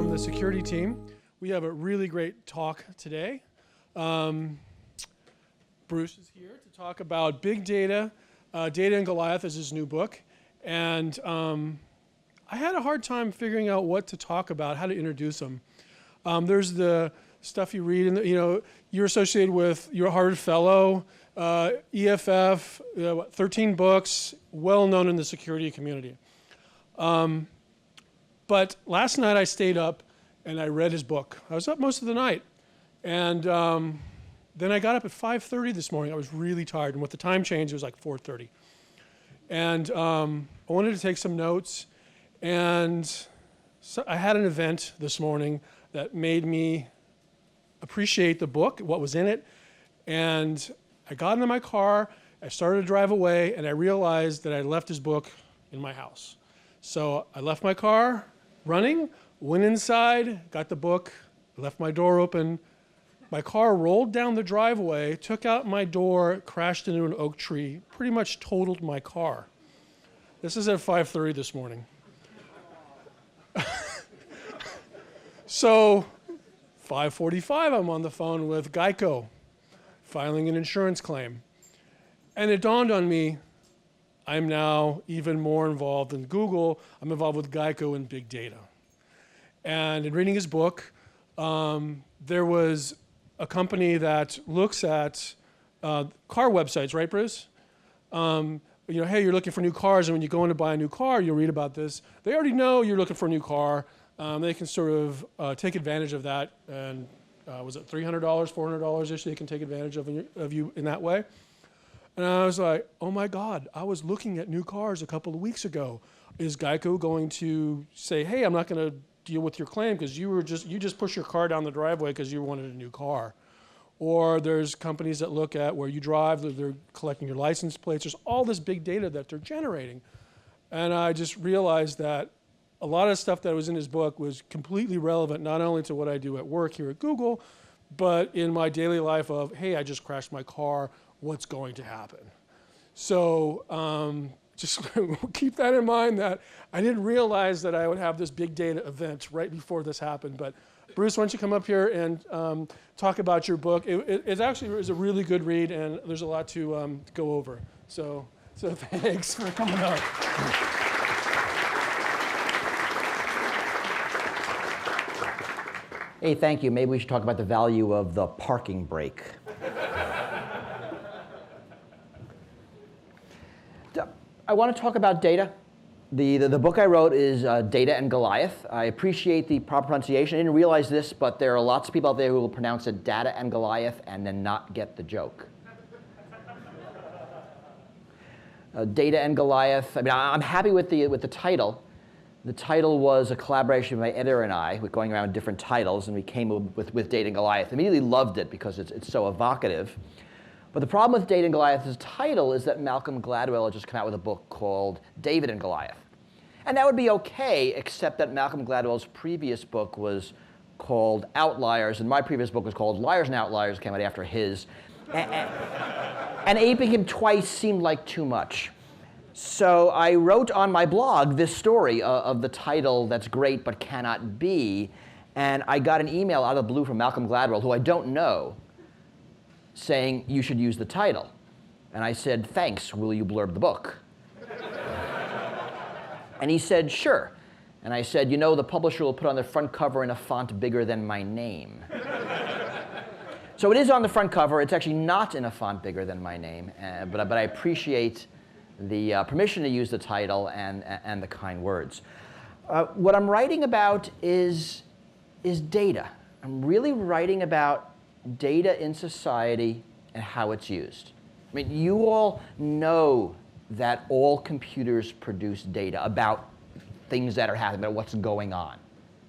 from the security team. We have a really great talk today. Bruce is here to talk about big data. Data and Goliath is his new book. And I had a hard time figuring out what to talk about, how to introduce him. There's the stuff you read, and you're associated with, you're a Harvard Fellow, EFF, 13 books, well known in the security community. But last night I stayed up and I read his book. I was up most of the night. And then I got up at 5:30 this morning. I was really tired. And with the time change, it was like 4:30. And I wanted to take some notes. And so I had an event this morning that made me appreciate the book, what was in it. And I got into my car, I started to drive away, and I realized that I left his book in my house. So I left my car running, went inside, got the book, left my door open. My car rolled down the driveway, took out my door, crashed into an oak tree, pretty much totaled my car. This is at 5:30 this morning. So 5:45, I'm on the phone with Geico, filing an insurance claim. And it dawned on me, I'm now even more involved in Google. I'm involved with Geico and big data. And in reading his book, there was a company that looks at car websites, right, Bruce? Hey, you're looking for new cars, and when you go in to buy a new car, you'll read about this. They already know you're looking for a new car. They can sort of take advantage of that. And was it $300, $400-ish? They can take advantage of you in that way. And I was like, oh my God, I was looking at new cars a couple of weeks ago. Is Geico going to say, hey, I'm not going to deal with your claim because you just pushed your car down the driveway because you wanted a new car? Or there's companies that look at where you drive, they're collecting your license plates. There's all this big data that they're generating. And I just realized that a lot of stuff that was in his book was completely relevant, not only to what I do at work here at Google, but in my daily life of, hey, I just crashed my car, what's going to happen? So just keep that in mind that I didn't realize that I would have this big data event right before this happened. But Bruce, why don't you come up here and talk about your book? It actually is a really good read, and there's a lot to go over. So thanks for coming up. Hey, thank you. Maybe we should talk about the value of the parking brake. I want to talk about data. The book I wrote is Data and Goliath. I appreciate the proper pronunciation. I didn't realize this, but there are lots of people out there who will pronounce it Data and Goliath and then not get the joke. Data and Goliath. I mean, I'm happy with the title. The title was a collaboration with my editor and I, with going around different titles, and we came with Data and Goliath. I immediately loved it because it's so evocative. But the problem with Data and Goliath's title is that Malcolm Gladwell had just come out with a book called David and Goliath. And that would be okay, except that Malcolm Gladwell's previous book was called Outliers, and my previous book was called Liars and Outliers, came out after his. And aping him twice seemed like too much. So I wrote on my blog this story of the title that's great but cannot be, and I got an email out of the blue from Malcolm Gladwell, who I don't know, saying you should use the title. And I said, thanks, will you blurb the book? And he said, sure. And I said, the publisher will put on the front cover in a font bigger than my name. So it is on the front cover. It's actually not in a font bigger than my name, but I appreciate the permission to use the title and the kind words. What I'm writing about is data. I'm really writing about data in society and how it's used. I mean, you all know that all computers produce data about things that are happening, about what's going on,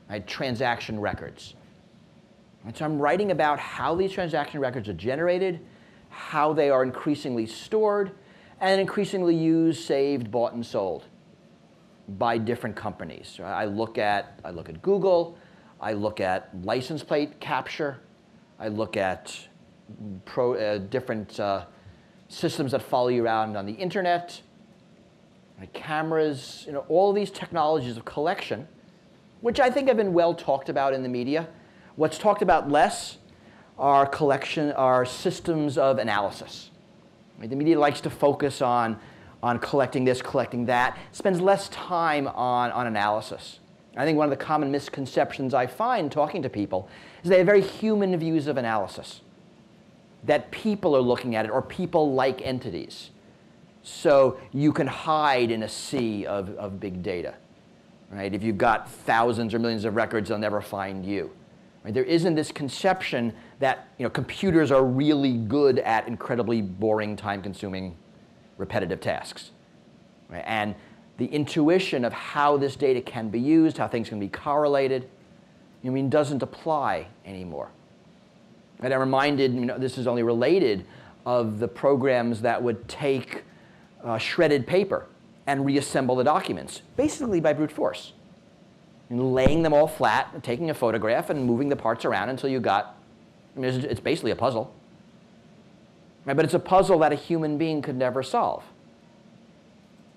right? Transaction records. And so I'm writing about how these transaction records are generated, how they are increasingly stored, and increasingly used, saved, bought, and sold by different companies. I look at Google, I look at license plate capture, I look at different systems that follow you around on the internet, cameras, all of these technologies of collection which I think have been well talked about in the media. What's talked about less are systems of analysis. Right? The media likes to focus on collecting this, collecting that, spends less time on analysis. I think one of the common misconceptions I find talking to people is they have very human views of analysis, that people are looking at it, or people-like entities. So you can hide in a sea of big data. Right? If you've got thousands or millions of records, they'll never find you. Right? There isn't this conception that computers are really good at incredibly boring, time-consuming, repetitive tasks. Right? And the intuition of how this data can be used, how things can be correlated, doesn't apply anymore. And I'm reminded, this is only related, of the programs that would take shredded paper and reassemble the documents, basically by brute force. And laying them all flat, and taking a photograph, and moving the parts around until you got, it's basically a puzzle. Right? But it's a puzzle that a human being could never solve.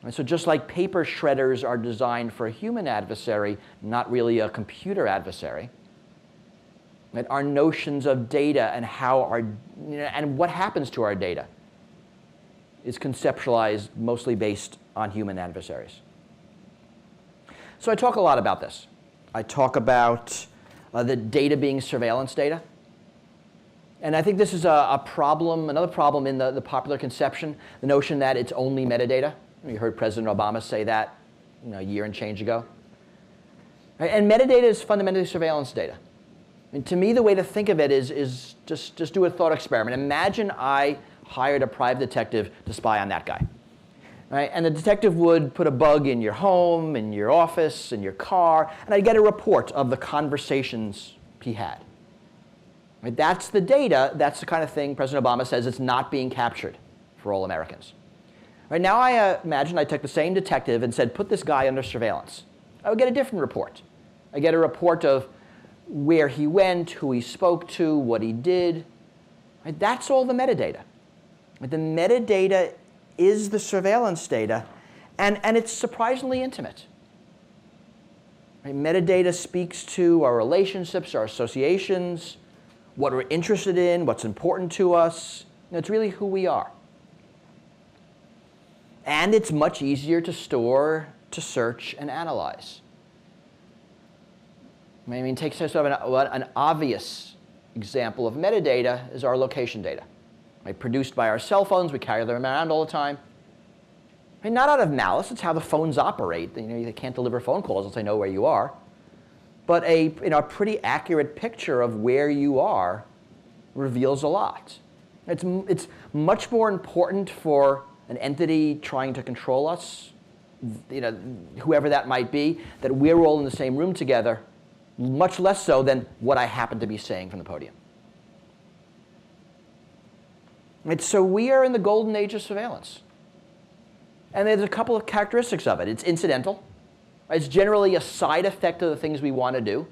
And so just like paper shredders are designed for a human adversary, not really a computer adversary, right, our notions of data and and what happens to our data is conceptualized mostly based on human adversaries. So I talk a lot about this. I talk about the data being surveillance data. And I think this is a problem, another problem in the popular conception, the notion that it's only metadata. You heard President Obama say that a year and change ago. Right? And metadata is fundamentally surveillance data. To me, the way to think of it is just do a thought experiment. Imagine I hired a private detective to spy on that guy. Right? And the detective would put a bug in your home, in your office, in your car, and I'd get a report of the conversations he had. Right? That's the data. That's the kind of thing President Obama says it's not being captured for all Americans. Right, now I imagine I took the same detective and said, put this guy under surveillance. I would get a different report. I get a report of where he went, who he spoke to, what he did. Right, that's all the metadata. The metadata is the surveillance data, and it's surprisingly intimate. Right, metadata speaks to our relationships, our associations, what we're interested in, what's important to us. It's really who we are. And it's much easier to store, to search, and analyze. Take sort of an obvious example of metadata is our location data. Right? Produced by our cell phones, we carry them around all the time. Not out of malice, it's how the phones operate. They can't deliver phone calls unless they know where you are. But a pretty accurate picture of where you are reveals a lot. It's much more important for an entity trying to control us, whoever that might be, that we're all in the same room together, much less so than what I happen to be saying from the podium. So we are in the golden age of surveillance. And there's a couple of characteristics of it. It's incidental. It's generally a side effect of the things we want to do.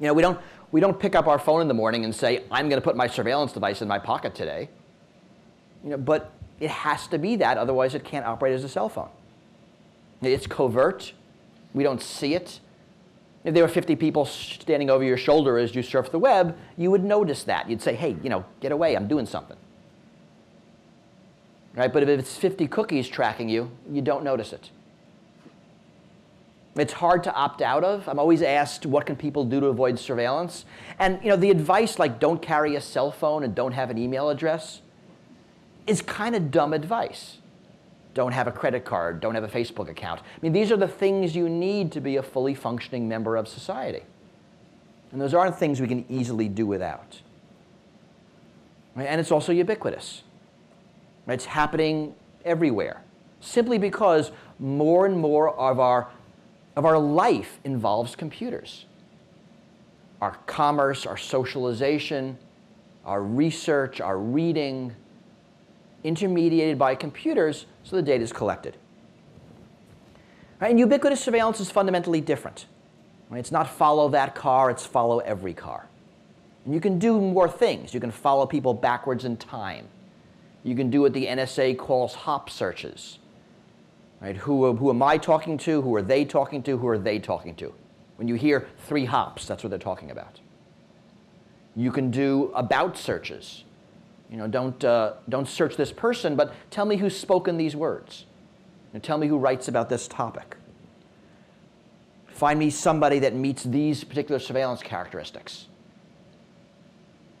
We don't pick up our phone in the morning and say, I'm going to put my surveillance device in my pocket today. But it has to be that, otherwise it can't operate as a cell phone. It's covert. We don't see it. If there were 50 people standing over your shoulder as you surf the web, you would notice that. You'd say, hey, get away, I'm doing something. Right? But if it's 50 cookies tracking you, you don't notice it. It's hard to opt out of. I'm always asked, what can people do to avoid surveillance? And the advice like don't carry a cell phone and don't have an email address is kind of dumb advice. Don't have a credit card, don't have a Facebook account. These are the things you need to be a fully functioning member of society. And those aren't things we can easily do without. Right? And it's also ubiquitous. Right? It's happening everywhere, simply because more and more of our life involves computers. Our commerce, our socialization, our research, our reading, intermediated by computers, so the data is collected. Right? And ubiquitous surveillance is fundamentally different. Right? It's not follow that car, it's follow every car. And you can do more things. You can follow people backwards in time. You can do what the NSA calls hop searches. Right? Who am I talking to? Who are they talking to? Who are they talking to? When you hear 3 hops, that's what they're talking about. You can do about searches. Don't search this person, but tell me who's spoken these words. Tell me who writes about this topic. Find me somebody that meets these particular surveillance characteristics.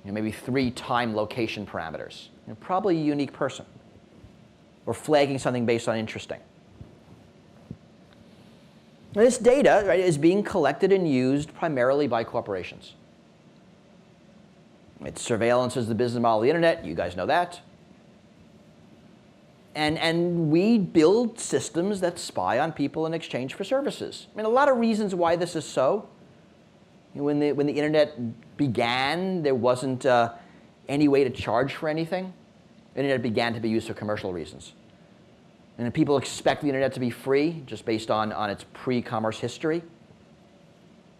Maybe 3 time location parameters. Probably a unique person. Or flagging something based on interesting. Now, this data, right, is being collected and used primarily by corporations. Surveillance is the business model of the internet. You guys know that. And we build systems that spy on people in exchange for services. A lot of reasons why this is so. When the internet began, there wasn't any way to charge for anything. The internet began to be used for commercial reasons. And people expect the internet to be free just based on its pre-commerce history.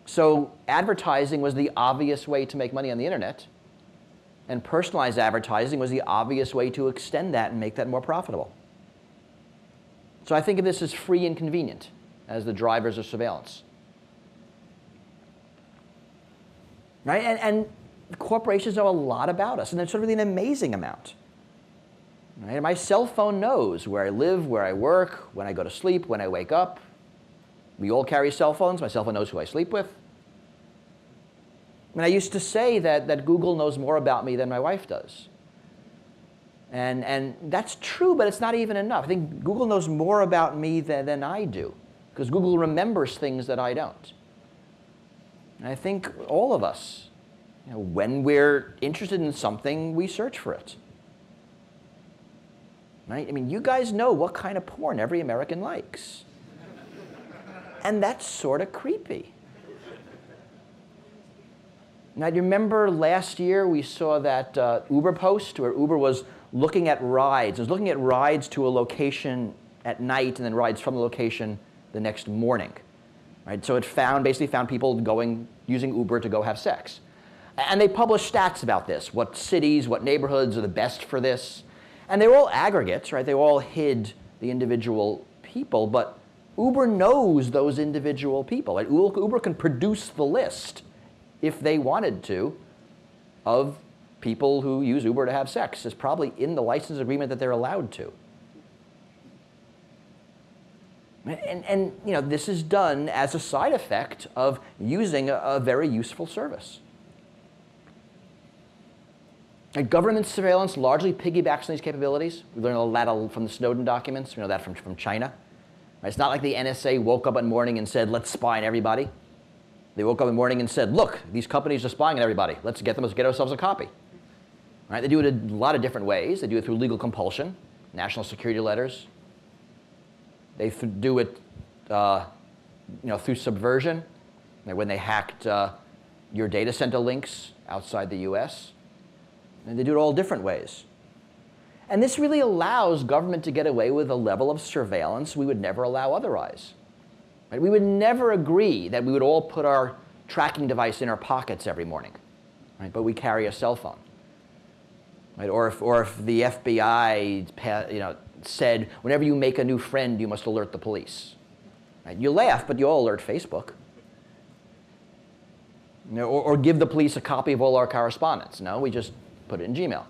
So advertising was the obvious way to make money on the internet. And personalized advertising was the obvious way to extend that and make that more profitable. So I think of this as free and convenient as the drivers of surveillance. Right? And corporations know a lot about us, and it's sort of an amazing amount. Right? My cell phone knows where I live, where I work, when I go to sleep, when I wake up. We all carry cell phones. My cell phone knows who I sleep with. I used to say that Google knows more about me than my wife does. And that's true, but it's not even enough. I think Google knows more about me than I do, because Google remembers things that I don't. And I think all of us, when we're interested in something, we search for it. Right? You guys know what kind of porn every American likes. And that's sort of creepy. Now, do you remember last year we saw that Uber post where Uber was looking at rides. It was looking at rides to a location at night and then rides from the location the next morning. Right? So it basically found people using Uber to go have sex. And they published stats about this, what cities, what neighborhoods are the best for this. And they were all aggregates, right? They all hid the individual people, but Uber knows those individual people. Right? Uber can produce the list, if they wanted to, of people who use Uber to have sex. It's probably in the license agreement that they're allowed to. And this is done as a side effect of using a very useful service. And government surveillance largely piggybacks on these capabilities. We learned a lot from the Snowden documents. We know that from China. It's not like the NSA woke up one morning and said, let's spy on everybody. They woke up in the morning and said, look, these companies are spying on everybody. Let's get ourselves a copy. Right? They do it a lot of different ways. They do it through legal compulsion, national security letters. They do it through subversion, when they hacked your data center links outside the US. And they do it all different ways. And this really allows government to get away with a level of surveillance we would never allow otherwise. Right? We would never agree that we would all put our tracking device in our pockets every morning, right? But we carry a cell phone. Right? Or if the FBI said, whenever you make a new friend, you must alert the police. Right? You laugh, but you all alert Facebook. Or give the police a copy of all our correspondence. No, we just put it in Gmail.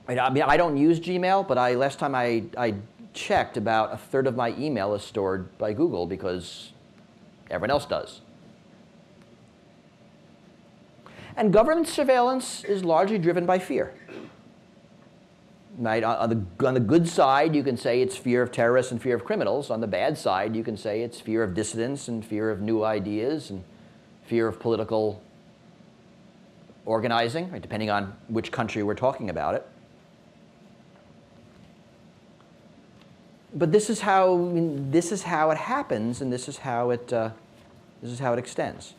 I don't use Gmail, but last time I checked, about a third of my email is stored by Google because everyone else does. And government surveillance is largely driven by fear. Right? On the good side, you can say it's fear of terrorists and fear of criminals. On the bad side, you can say it's fear of dissidents and fear of new ideas and fear of political organizing, right? Depending on which country we're talking about it. But this is how it happens, and this is how it extends.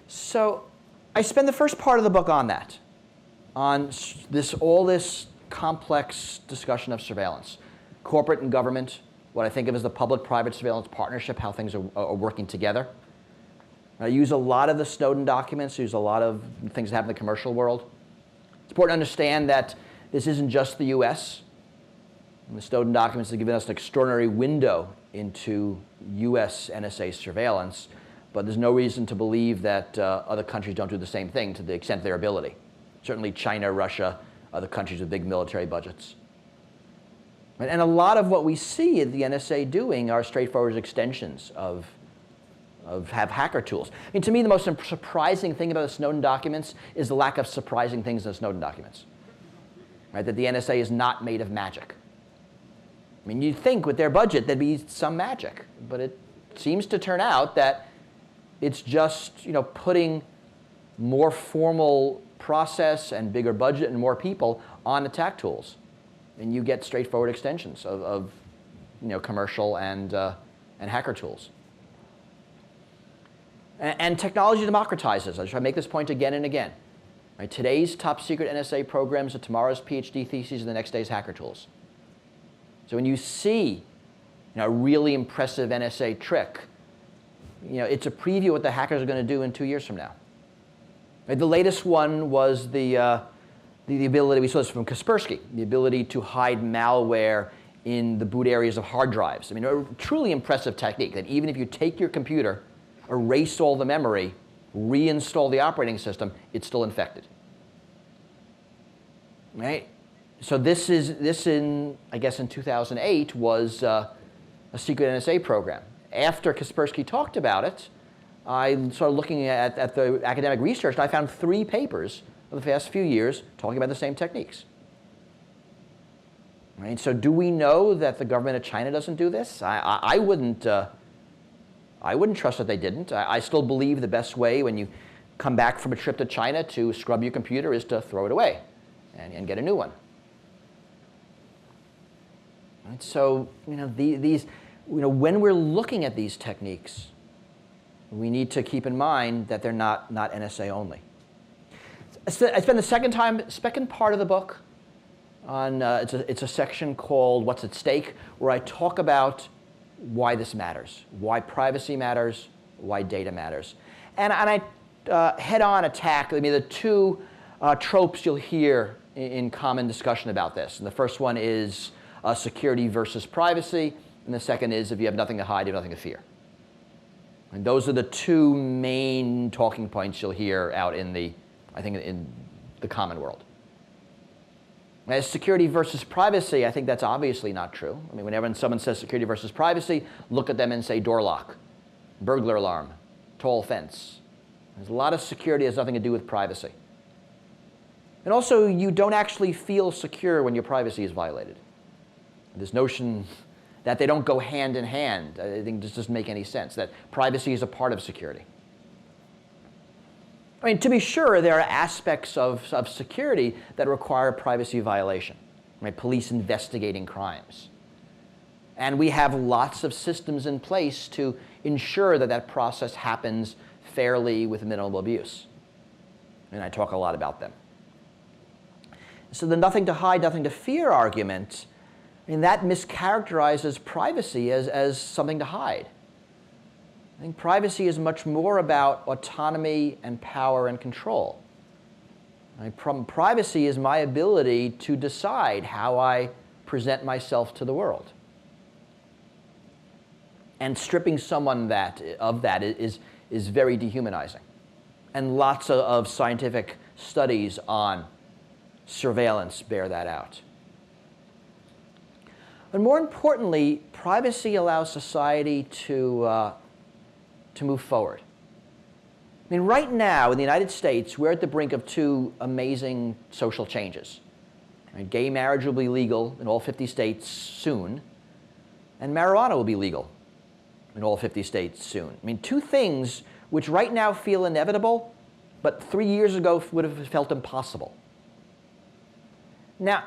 So I spend the first part of the book on that, on all this complex discussion of surveillance, corporate and government, what I think of as the public-private surveillance partnership, how things are working together. I use a lot of the Snowden documents, use a lot of things that happen in the commercial world. It's important to understand that This isn't just the US. And the Snowden documents have given us an extraordinary window into US NSA surveillance, but there's no reason to believe that other countries don't do the same thing to the extent of their ability. Certainly China, Russia, other countries with big military budgets. And a lot of what we see the NSA doing are straightforward extensions of hacker tools. I mean, to me, the most surprising thing about the Snowden documents is the lack of surprising things in the Snowden documents. Right? That the NSA is not made of magic. I mean, you'd think with their budget there'd be some magic, but it seems to turn out that it's just putting more formal process and bigger budget and more people on attack tools, and you get straightforward extensions of commercial and hacker tools. And technology democratizes. I try to make this point again and again. Right? Today's top secret NSA programs are tomorrow's PhD theses and the next day's hacker tools. So when you see a really impressive NSA trick, it's a preview of what the hackers are going to do in 2 years from now. Right? The latest one was the ability, we saw this from Kaspersky, the ability to hide malware in the boot areas of hard drives. I mean, a truly impressive technique that even if you take your computer, erase all the memory, reinstall the operating system, it's still infected. Right? So this in, I guess in 2008 was a secret NSA program. After Kaspersky talked about it, I started looking at the academic research, and I found 3 papers of the past few years talking about the same techniques. Right? So do we know that the government of China doesn't do this? I wouldn't trust that they didn't. I still believe the best way when you come back from a trip to China to scrub your computer is to throw it away and get a new one. Right? So when we're looking at these techniques, we need to keep in mind that they're not NSA only. I spend the second part of the book on, it's a section called What's at Stake, where I talk about why this matters, why privacy matters, why data matters. And I head-on attack, the 2 tropes you'll hear in common discussion about this. And the first one is security versus privacy, and the second is if you have nothing to hide, you have nothing to fear. And those are the 2 main talking points you'll hear out in the common world. As security versus privacy, I think that's obviously not true. I mean, whenever someone says security versus privacy, look at them and say door lock, burglar alarm, tall fence. There's a lot of security that has nothing to do with privacy. And also, you don't actually feel secure when your privacy is violated. This notion that they don't go hand in hand, I think this doesn't make any sense, that privacy is a part of security. I mean, to be sure, there are aspects of security that require privacy violation, right? Police investigating crimes. And we have lots of systems in place to ensure that that process happens fairly with minimal abuse. And I talk a lot about them. So the nothing to hide, nothing to fear argument, that mischaracterizes privacy as something to hide. I think privacy is much more about autonomy and power and control. Privacy is my ability to decide how I present myself to the world. And stripping someone of that is very dehumanizing. And lots of scientific studies on surveillance bear that out. But more importantly, privacy allows society to move forward. I mean, right now in the United States, we're at the brink of 2 amazing social changes. Right? Gay marriage will be legal in all 50 states soon, and marijuana will be legal in all 50 states soon. I mean, 2 things which right now feel inevitable, but 3 years ago would have felt impossible. Now,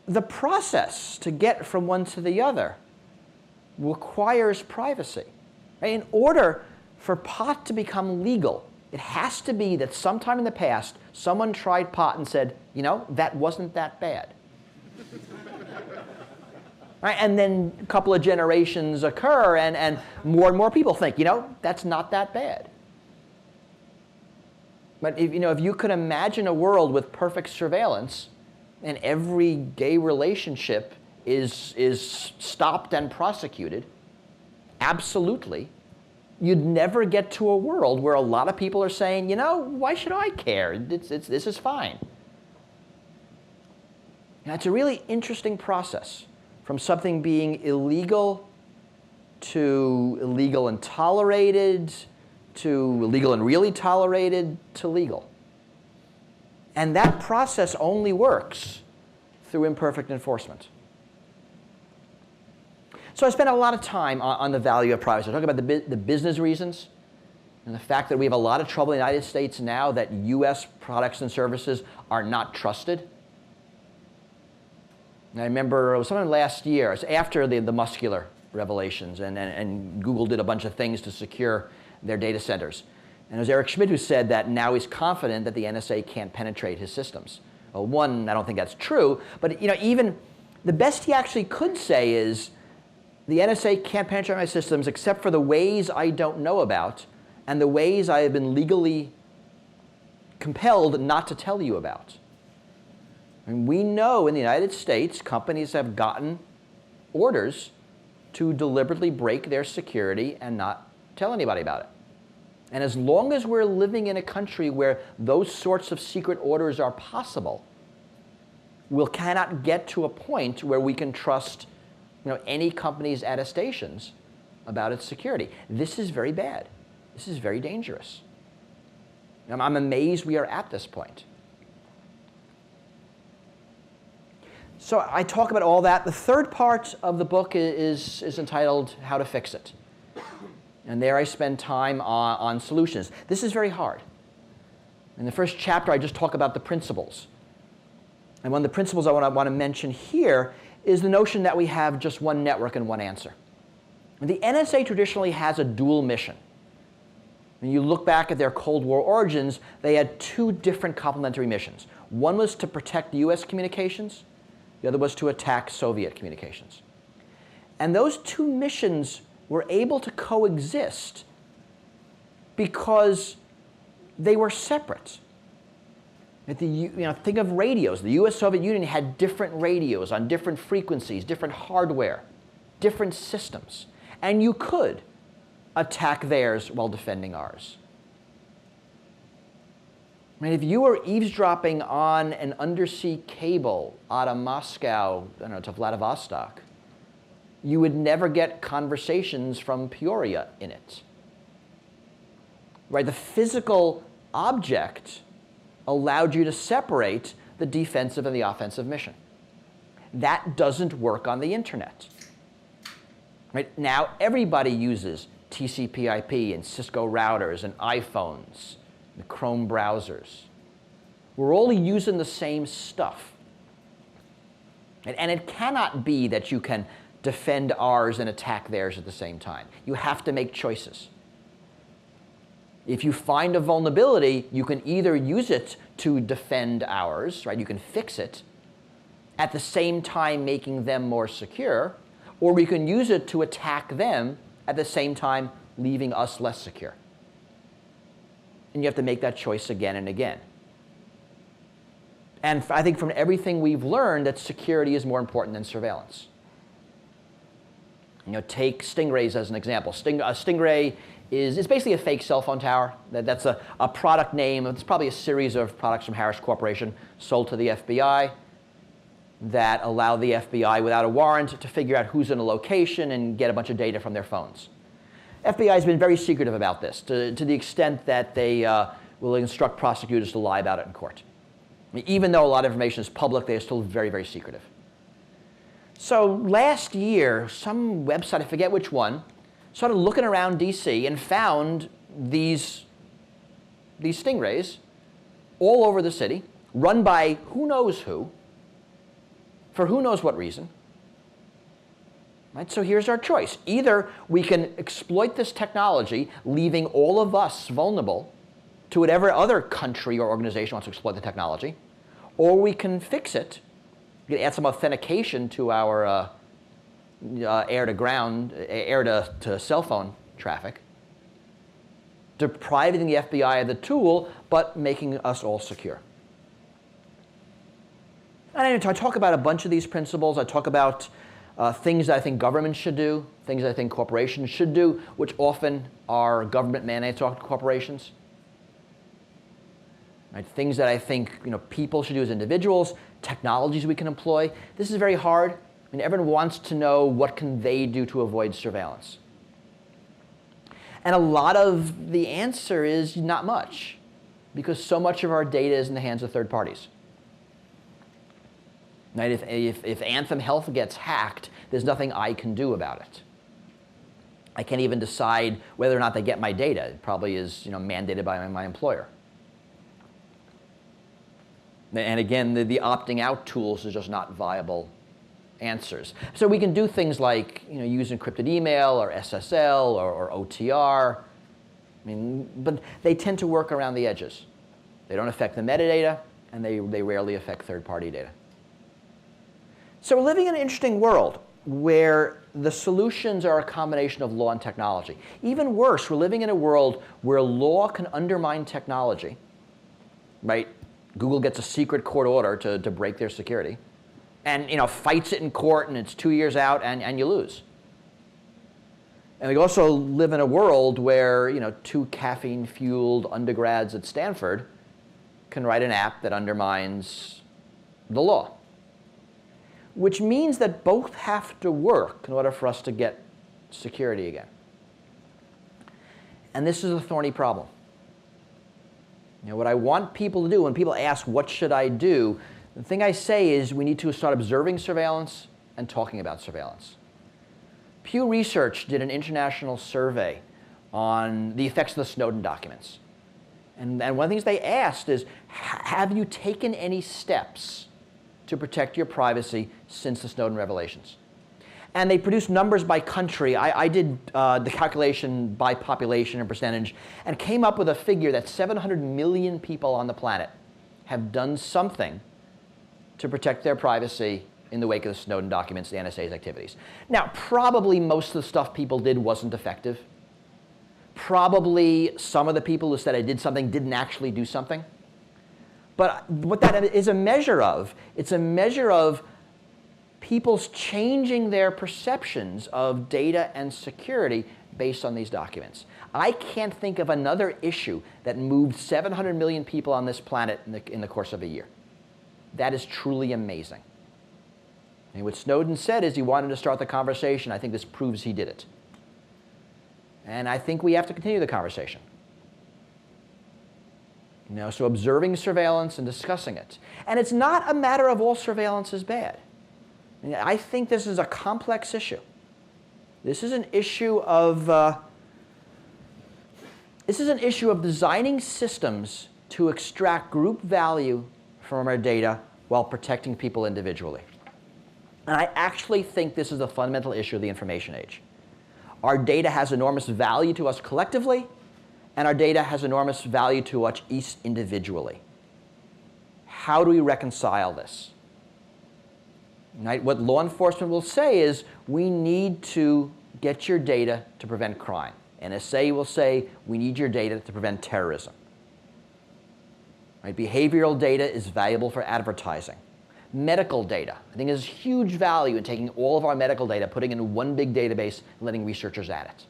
the process to get from one to the other requires privacy. Right? In order for pot to become legal, it has to be that sometime in the past, someone tried pot and said, that wasn't that bad. Right? And then a couple of generations occur, and more people think, that's not that bad. But if you could imagine a world with perfect surveillance, and every gay relationship is stopped and prosecuted, absolutely, you'd never get to a world where a lot of people are saying, you know, why should I care? This is fine. And it's a really interesting process, from something being illegal to illegal and tolerated, to illegal and really tolerated, to legal. And that process only works through imperfect enforcement. So I spent a lot of time on the value of privacy. I talk about the business reasons and the fact that we have a lot of trouble in the United States now that US products and services are not trusted. And I remember it was sometime last year, it was after the muscular revelations, and Google did a bunch of things to secure their data centers. And it was Eric Schmidt who said that now he's confident that the NSA can't penetrate his systems. Well, one, I don't think that's true, but you know, even the best he actually could say is, the NSA can't penetrate my systems except for the ways I don't know about and the ways I have been legally compelled not to tell you about. And we know in the United States, companies have gotten orders to deliberately break their security and not tell anybody about it. And as long as we're living in a country where those sorts of secret orders are possible, we cannot get to a point where we can trust, you know, any company's attestations about its security. This is very bad. This is very dangerous. I'm amazed we are at this point. So I talk about all that. The third part of the book is entitled How to Fix It. And there I spend time on solutions. This is very hard. In the first chapter, I just talk about the principles. And one of the principles I want to mention here is the notion that we have just one network and one answer. And the NSA traditionally has a dual mission. When you look back at their Cold War origins, they had two different complementary missions. One was to protect US communications. The other was to attack Soviet communications. And those two missions were able to coexist because they were separate. Think of radios. The US-Soviet Union had different radios on different frequencies, different hardware, different systems. And you could attack theirs while defending ours. I mean, if you were eavesdropping on an undersea cable out of Moscow, I don't know, to Vladivostok, you would never get conversations from Peoria in it. Right? The physical object allowed you to separate the defensive and the offensive mission. That doesn't work on the internet. Right? Now everybody uses TCP/IP and Cisco routers and iPhones, the Chrome browsers. We're all using the same stuff. And it cannot be that you can defend ours and attack theirs at the same time. You have to make choices. If you find a vulnerability, you can either use it to defend ours, right? You can fix it, at the same time making them more secure, or we can use it to attack them at the same time leaving us less secure. And you have to make that choice again and again. And I think from everything we've learned that security is more important than surveillance. You know, take stingrays as an example. A stingray is basically a fake cell phone tower. That's a product name. It's probably a series of products from Harris Corporation sold to the FBI that allow the FBI, without a warrant, to figure out who's in a location and get a bunch of data from their phones. FBI has been very secretive about this, to the extent that they will instruct prosecutors to lie about it in court. I mean, even though a lot of information is public, they are still very, very secretive. So last year, some website, I forget which one, started looking around DC and found these stingrays all over the city, run by who knows who, for who knows what reason. Right? So here's our choice. Either we can exploit this technology, leaving all of us vulnerable to whatever other country or organization wants to exploit the technology, or we can fix it. We can add some authentication to our air-to-ground, air-to-cell phone traffic, depriving the FBI of the tool, but making us all secure. And I talk about a bunch of these principles. I talk about things that I think governments should do, things that I think corporations should do, which often are government mandates to corporations. Right? Things that I think people should do as individuals, technologies we can employ. This is very hard. I mean, everyone wants to know what can they do to avoid surveillance. And a lot of the answer is not much, because so much of our data is in the hands of third parties. Right? If Anthem Health gets hacked, there's nothing I can do about it. I can't even decide whether or not they get my data. It probably is mandated by my employer. And again, the opting out tools is just not viable answers. So we can do things like use encrypted email or SSL or OTR. But they tend to work around the edges. They don't affect the metadata, and they rarely affect third-party data. So we're living in an interesting world where the solutions are a combination of law and technology. Even worse, we're living in a world where law can undermine technology. Right? Google gets a secret court order to break their security, and fights it in court, and it's 2 years out, and you lose. And we also live in a world where two caffeine-fueled undergrads at Stanford can write an app that undermines the law, which means that both have to work in order for us to get security again. And this is a thorny problem. What I want people to do when people ask, what should I do? The thing I say is we need to start observing surveillance and talking about surveillance. Pew Research did an international survey on the effects of the Snowden documents. And one of the things they asked is, have you taken any steps to protect your privacy since the Snowden revelations? And they produced numbers by country. I did the calculation by population and percentage, and came up with a figure that 700 million people on the planet have done something to protect their privacy in the wake of the Snowden documents, the NSA's activities. Now, probably most of the stuff people did wasn't effective. Probably some of the people who said I did something didn't actually do something. But what that is a measure of, it's a measure of people's changing their perceptions of data and security based on these documents. I can't think of another issue that moved 700 million people on this planet in the course of a year. That is truly amazing. And what Snowden said is he wanted to start the conversation. I think this proves he did it. And I think we have to continue the conversation. So observing surveillance and discussing it. And it's not a matter of all surveillance is bad. I think this is a complex issue. This is an issue of designing systems to extract group value from our data while protecting people individually. And I actually think this is a fundamental issue of the information age. Our data has enormous value to us collectively, and our data has enormous value to us each individually. How do we reconcile this? Right? What law enforcement will say is, we need to get your data to prevent crime. NSA will say, we need your data to prevent terrorism. Right? Behavioral data is valuable for advertising. Medical data, I think there's huge value in taking all of our medical data, putting it in one big database, and letting researchers at it.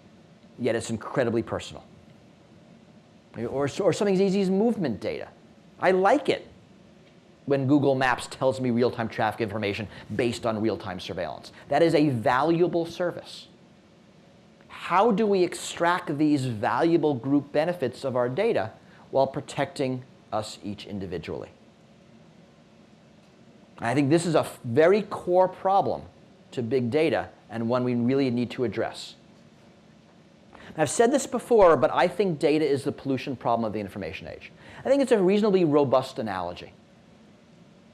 Yet it's incredibly personal. Or something as easy as movement data. I like it when Google Maps tells me real-time traffic information based on real-time surveillance. That is a valuable service. How do we extract these valuable group benefits of our data while protecting us each individually? I think this is a very core problem to big data, and one we really need to address. I've said this before, but I think data is the pollution problem of the information age. I think it's a reasonably robust analogy.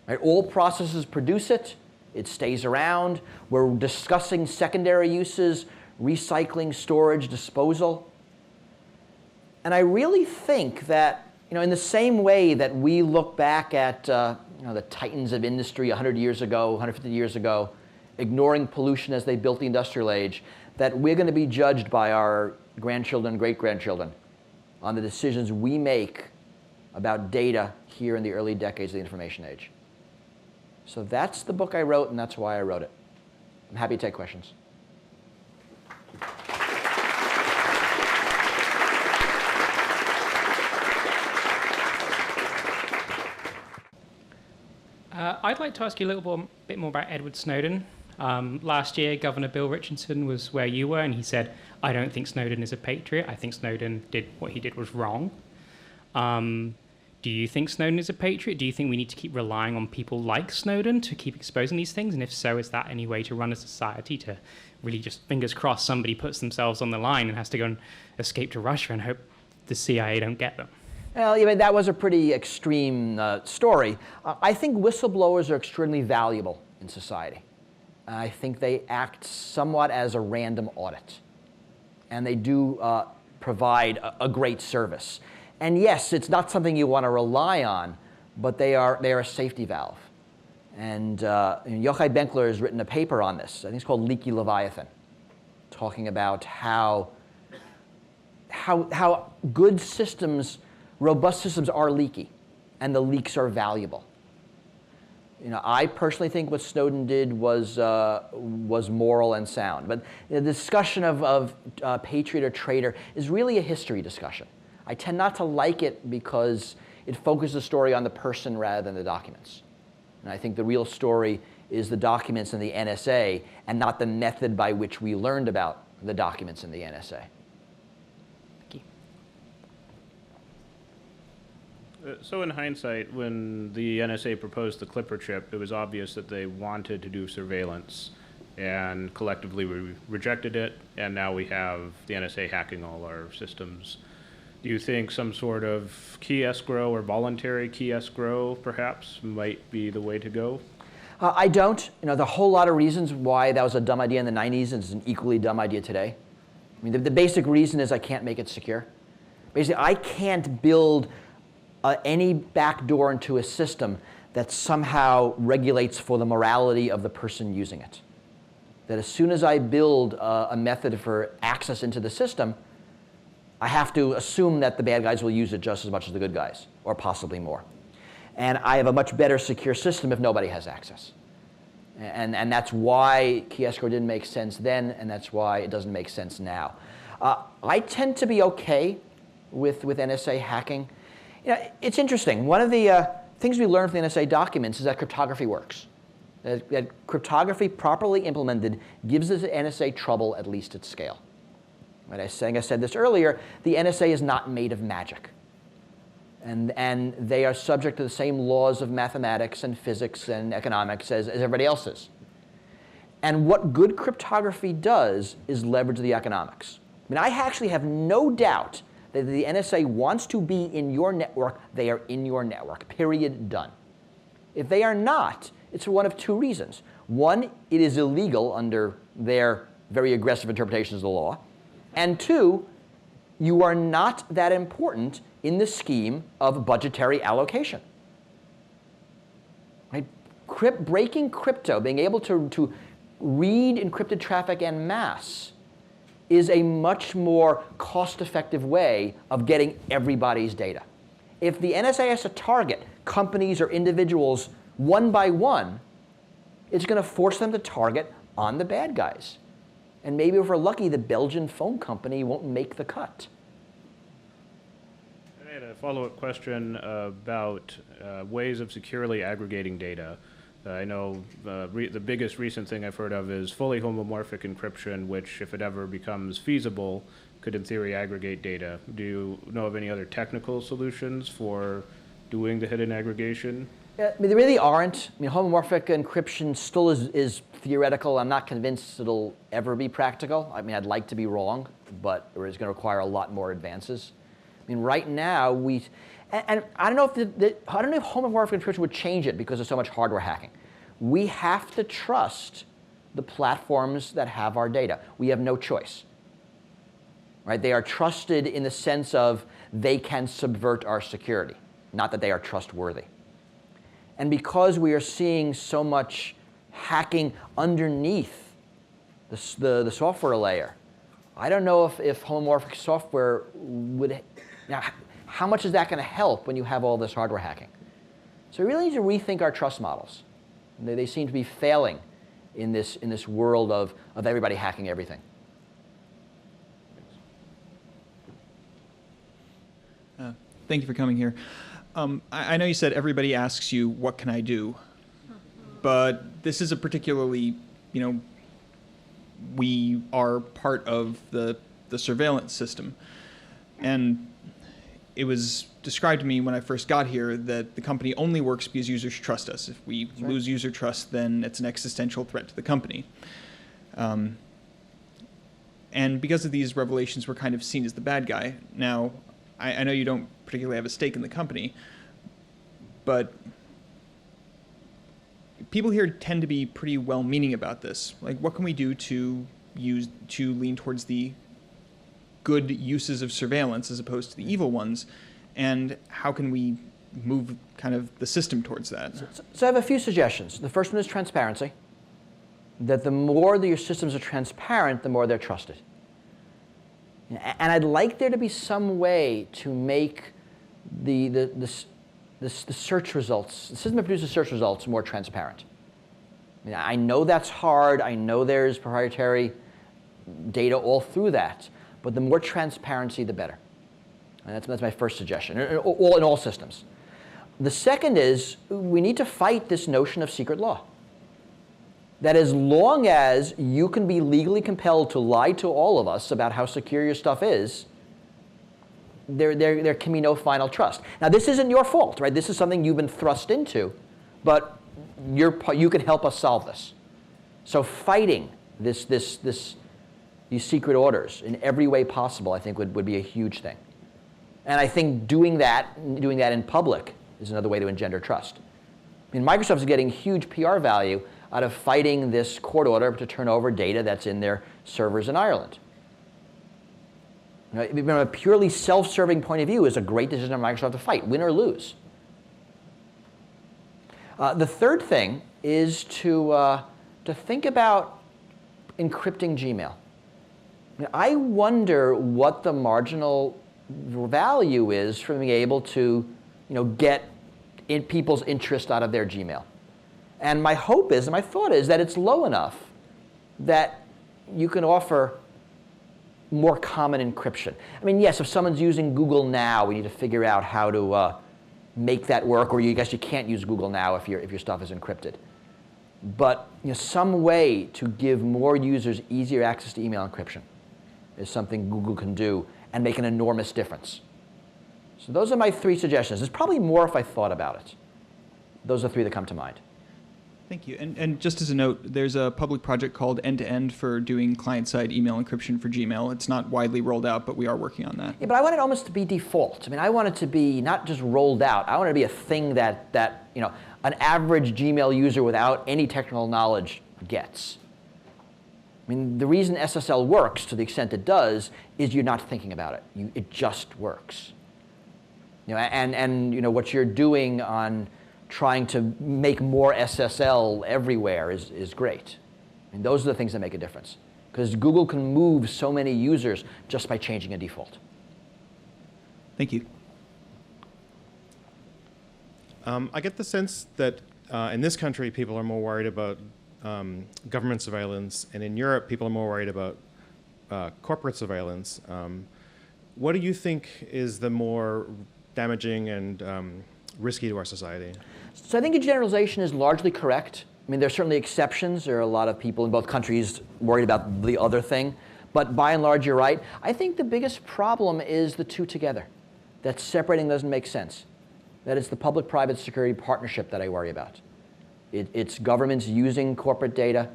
Right? All processes produce it. It stays around. We're discussing secondary uses, recycling, storage, disposal. And I really think that, in the same way that we look back at the titans of industry 100 years ago, 150 years ago, ignoring pollution as they built the industrial age, that we're going to be judged by our grandchildren and great-grandchildren on the decisions we make about data here in the early decades of the information age. So that's the book I wrote, and that's why I wrote it. I'm happy to take questions. I'd like to ask you a little bit more about Edward Snowden. Last year, Governor Bill Richardson was where you were, and he said, I don't think Snowden is a patriot. I think Snowden did what he did was wrong. Do you think Snowden is a patriot? Do you think we need to keep relying on people like Snowden to keep exposing these things? And if so, is that any way to run a society to really just, fingers crossed, somebody puts themselves on the line and has to go and escape to Russia and hope the CIA don't get them? Well, I mean, that was a pretty extreme story. I think whistleblowers are extremely valuable in society. I think they act somewhat as a random audit. And they do provide a great service. And yes, it's not something you want to rely on, but they are a safety valve. And Yochai Benkler has written a paper on this. I think it's called Leaky Leviathan, talking about how good systems, robust systems are leaky, and the leaks are valuable. I personally think what Snowden did was moral and sound. But the discussion of patriot or traitor is really a history discussion. I tend not to like it because it focuses the story on the person rather than the documents. And I think the real story is the documents in the NSA and not the method by which we learned about the documents in the NSA. Thank you. So in hindsight, when the NSA proposed the Clipper chip, it was obvious that they wanted to do surveillance, and collectively we rejected it, and now we have the NSA hacking all our systems. Do you think some sort of key escrow or voluntary key escrow, perhaps, might be the way to go? I don't. There are a whole lot of reasons why that was a dumb idea in the 90s, and it's an equally dumb idea today. I mean, the basic reason is I can't make it secure. Basically, I can't build any backdoor into a system that somehow regulates for the morality of the person using it. That as soon as I build a method for access into the system, I have to assume that the bad guys will use it just as much as the good guys, or possibly more. And I have a much better secure system if nobody has access. And that's why key escrow didn't make sense then, and that's why it doesn't make sense now. I tend to be okay with NSA hacking. It's interesting. One of the things we learned from the NSA documents is that cryptography works. That cryptography properly implemented gives the NSA trouble, at least at scale. Right? I said this earlier, the NSA is not made of magic. And they are subject to the same laws of mathematics and physics and economics as everybody else is. And what good cryptography does is leverage the economics. I mean, I actually have no doubt that the NSA wants to be in your network, they are in your network, period, done. If they are not, it's for one of two reasons. One, it is illegal under their very aggressive interpretations of the law. And two, you are not that important in the scheme of budgetary allocation. Right? Breaking crypto, being able to read encrypted traffic en masse, is a much more cost-effective way of getting everybody's data. If the NSA has to target companies or individuals one by one, it's going to force them to target on the bad guys. And maybe if we're lucky, the Belgian phone company won't make the cut. I had a follow-up question about ways of securely aggregating data. I know the biggest recent thing I've heard of is fully homomorphic encryption, which, if it ever becomes feasible, could in theory aggregate data. Do you know of any other technical solutions for doing the hidden aggregation? I mean, there really aren't. I mean, homomorphic encryption still is theoretical. I'm not convinced it'll ever be practical. I mean, I'd like to be wrong, but it's going to require a lot more advances. I mean, right now and I don't know if homomorphic encryption would change it because of so much hardware hacking. We have to trust the platforms that have our data. We have no choice. Right? They are trusted in the sense of they can subvert our security, not that they are trustworthy. And because we are seeing so much hacking underneath the software layer, I don't know if homomorphic software would. Now, how much is that going to help when you have all this hardware hacking? So we really need to rethink our trust models. They seem to be failing in this world of everybody hacking everything. Thank you for coming here. I know you said everybody asks you, what can I do? But this is a particularly, we are part of the surveillance system. And it was described to me when I first got here that the company only works because users trust us. If we lose user trust, then it's an existential threat to the company. And because of these revelations, we're kind of seen as the bad guy. Now, I know you don't particularly have a stake in the company, but people here tend to be pretty well-meaning about this. Like, what can we do to lean towards the good uses of surveillance as opposed to the evil ones, and how can we move kind of the system towards that? So I have a few suggestions. The first one is transparency, that the more that your systems are transparent, the more they're trusted. And I'd like there to be some way to make the search results, the system that produces search results, more transparent. I know that's hard. I know there's proprietary data all through that. But the more transparency, the better. And that's my first suggestion, in all systems. The second is we need to fight this notion of secret law. That as long as you can be legally compelled to lie to all of us about how secure your stuff is, there can be no final trust. Now, this isn't your fault, right? This is something you've been thrust into, but you can help us solve this. So fighting these secret orders in every way possible, I think, would be a huge thing. And I think doing that in public is another way to engender trust. I mean, Microsoft is getting huge PR value out of fighting this court order to turn over data that's in their servers in Ireland. From a purely self-serving point of view, it's a great decision on Microsoft to fight, win or lose. The third thing is to think about encrypting Gmail. I wonder what the marginal value is from being able to, get people's interest out of their Gmail. And my hope is, and my thought is, that it's low enough that you can offer more common encryption. I mean, yes, if someone's using Google Now, we need to figure out how to make that work, or I guess you can't use Google Now if your stuff is encrypted. But some way to give more users easier access to email encryption is something Google can do and make an enormous difference. So those are my three suggestions. There's probably more if I thought about it. Those are three that come to mind. Thank you. And just as a note, there's a public project called End-to-End for doing client-side email encryption for Gmail. It's not widely rolled out, but we are working on that. Yeah, but I want it almost to be default. I mean, I want it to be not just rolled out. I want it to be a thing that an average Gmail user without any technical knowledge gets. I mean, the reason SSL works to the extent it does is you're not thinking about it. It just works. And what you're doing on trying to make more SSL everywhere is great. I mean, those are the things that make a difference. Because Google can move so many users just by changing a default. Thank you. I get the sense that in this country, people are more worried about government surveillance, and in Europe, people are more worried about corporate surveillance. What do you think is the more damaging and risky to our society? So I think your generalization is largely correct. I mean, there are certainly exceptions. There are a lot of people in both countries worried about the other thing. But by and large, you're right. I think the biggest problem is the two together. That separating doesn't make sense. That it's the public-private security partnership that I worry about. It's governments using corporate data.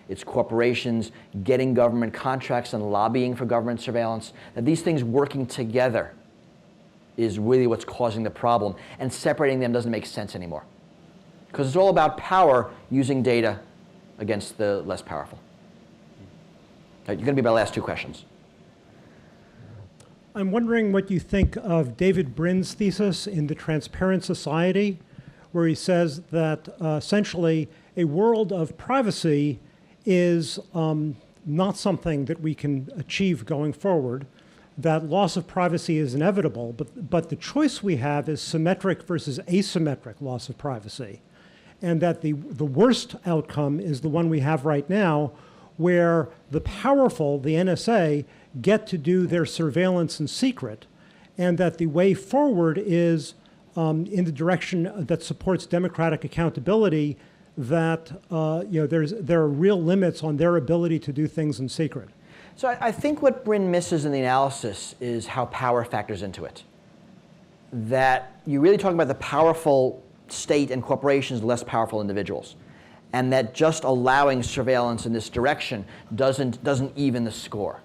It's corporations getting government contracts and lobbying for government surveillance. That these things working together is really what's causing the problem. And separating them doesn't make sense anymore. Because it's all about power using data against the less powerful. You're going to be my last two questions. I'm wondering what you think of David Brin's thesis in The Transparent Society, where he says that essentially a world of privacy is not something that we can achieve going forward, that loss of privacy is inevitable, but the choice we have is symmetric versus asymmetric loss of privacy. and that the worst outcome is the one we have right now, where the powerful, the NSA, get to do their surveillance in secret, and that the way forward is in the direction that supports democratic accountability, that there are real limits on their ability to do things in secret. So I think what Bryn misses in the analysis is how power factors into it. That you're really talking about the powerful state and corporations, less powerful individuals. And that just allowing surveillance in this direction doesn't even the score.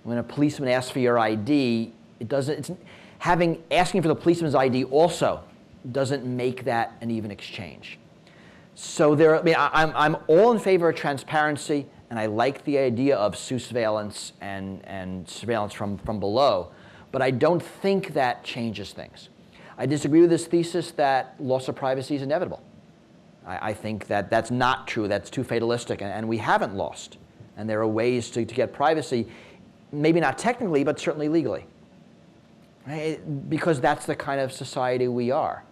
When a policeman asks for your ID, asking for the policeman's ID also doesn't make that an even exchange. So I'm all in favor of transparency, and I like the idea of surveillance and surveillance from below, but I don't think that changes things. I disagree with this thesis that loss of privacy is inevitable. I think that that's not true, that's too fatalistic, and we haven't lost. And there are ways to get privacy, maybe not technically, but certainly legally. Right? Because that's the kind of society we are.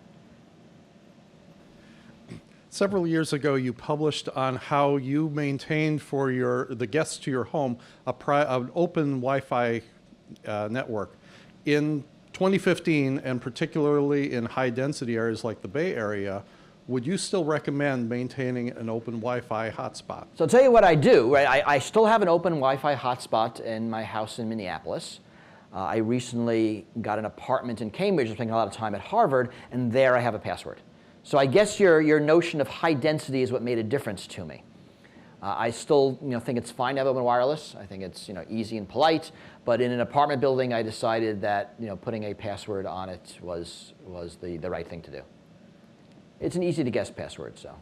Several years ago, you published on how you maintained for the guests to your home an open Wi-Fi network. In 2015, and particularly in high-density areas like the Bay Area, would you still recommend maintaining an open Wi-Fi hotspot? So I'll tell you what I do. Right? I still have an open Wi-Fi hotspot in my house in Minneapolis. I recently got an apartment in Cambridge. I'm spending a lot of time at Harvard, and there I have a password. So I guess your notion of high density is what made a difference to me. I still think it's fine to have open wireless. I think it's easy and polite. But in an apartment building, I decided that putting a password on it was the right thing to do. It's an easy to guess password, so.